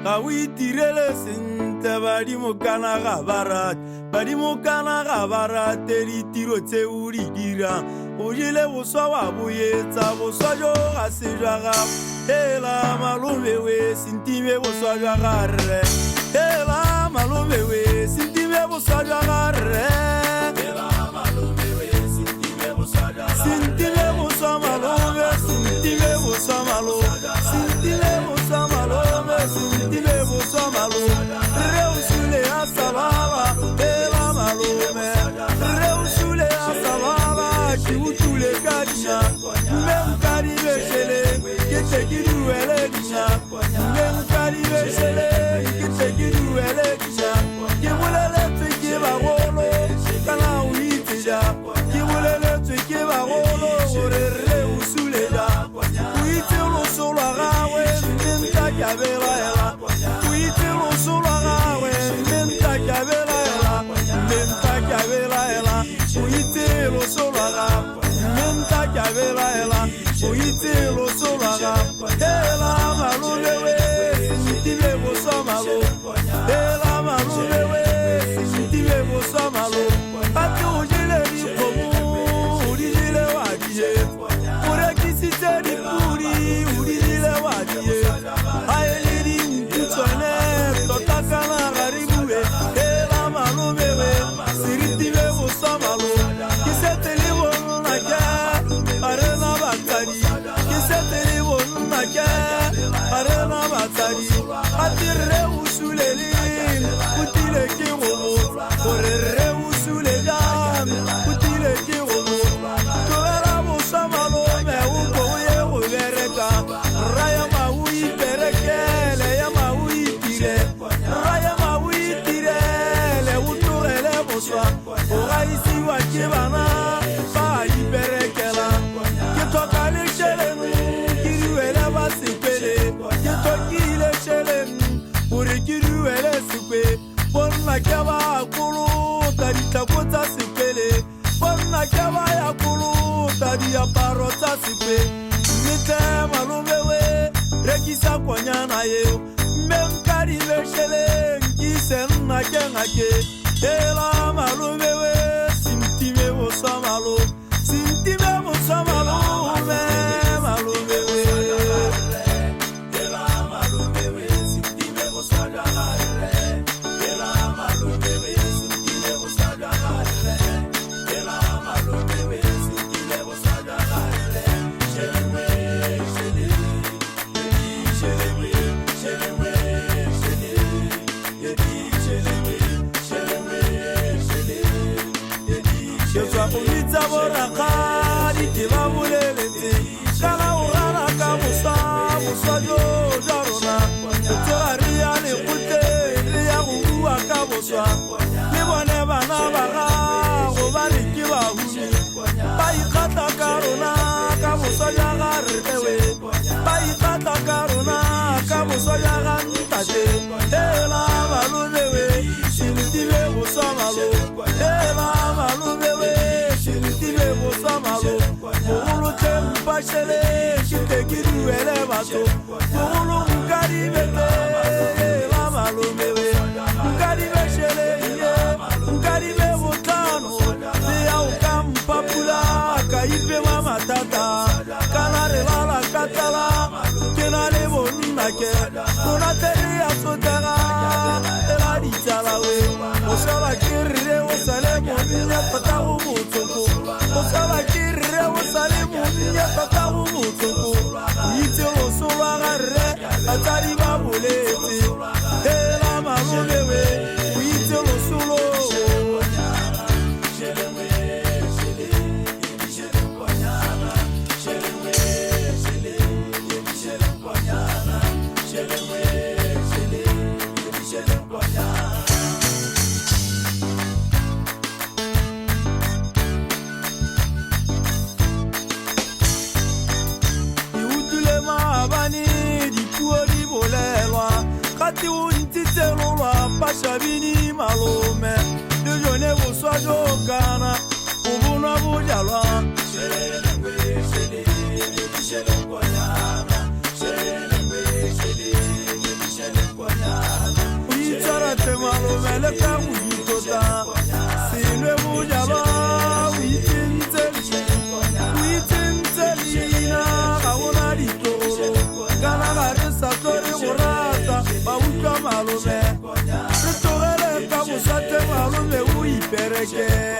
ga o itirele sentle badimokana ga barate badimokana ga barate ditiro tse o di dirang o jele boswa wa boyetsa boswa jo ga se jwa gago hela malome we sintime boswa jwa gare hela malome we sintime boswa jwa gare hela malome we sintime boswa jwa gare sintime boswa malome sintime boswa malome sintime boswa malome sintime boswa malome reusule asalama hela malome reusule asalama kiutule kadina memkari beshele kitekidu eledina memkari beshele kitekidu eledina kimulele twike bagolo kana uitija kimulele twike bagolo orere usuleja uitelo solo agawe menta kabela ela uitelo solo agawe menta kabela ela menta kabela ela uitelo solo agawe menta kabela ela uitelo solo agawe ela malule we sintime boswa malo ela malule we sintime boswa malo ati ujile ni komu ulijile wadiye ure kisite ni puri ulijile wadiye ayeliri mtutone totakana garibuwe ela malume we sirintime boswa malo kisete ni wona ke arena bakari kisete ni wona ke arena bakari atire usuleli utile kiromo orere usulela utile kiromo toera boswa malo me uko ye ubereka raya maui berekele ya maui tire raya maui tire le uturele boswa oraisi wa kibana ba iberekela kitokale chelenu kiriwele basipele kitokile chelenu urikiriwele sipe bonna kaba akulu tarita kota sipele bonna kaba akulu taria parota sipe mite malumewe rekisa kwanyana yeo memkari beshele nkisen na kengake ela malumewe sintime boswa malo sintime boswa malo me malumewe ela malumewe sintime boswa gare ela malumewe sintime boswa gare ela malumewe sintime boswa gare shelewe shele shelewe shelewe shele shelewe shelewe shele je sois umita boraka ditiba bulelete kana urana kamusa musajo jarona toria le kute ya uwa kaboswa libone bana baga obari kiba huni bai kata karona kamusa jagartewe bai kata karona kamusa jagantate ela malumewe shintibe boswa malo ela malumewe shintibe boswa malo ulu tempashele kitekidu ele bato ulu ngari bete ela malumewe ngari beshele ye ngari bebotano ya ukampapula kaipe mama tata kanare la katala kenale bonake konateri asotera ela ditalawe osala kirre osale monya pata umutoko osala kirre osale monya pata umutoko ite osala garre atari babulete ela malumewe ite osolo kati untitelolwa pashabini malome dejone boswa jokana ubuna bujalwa Shereke.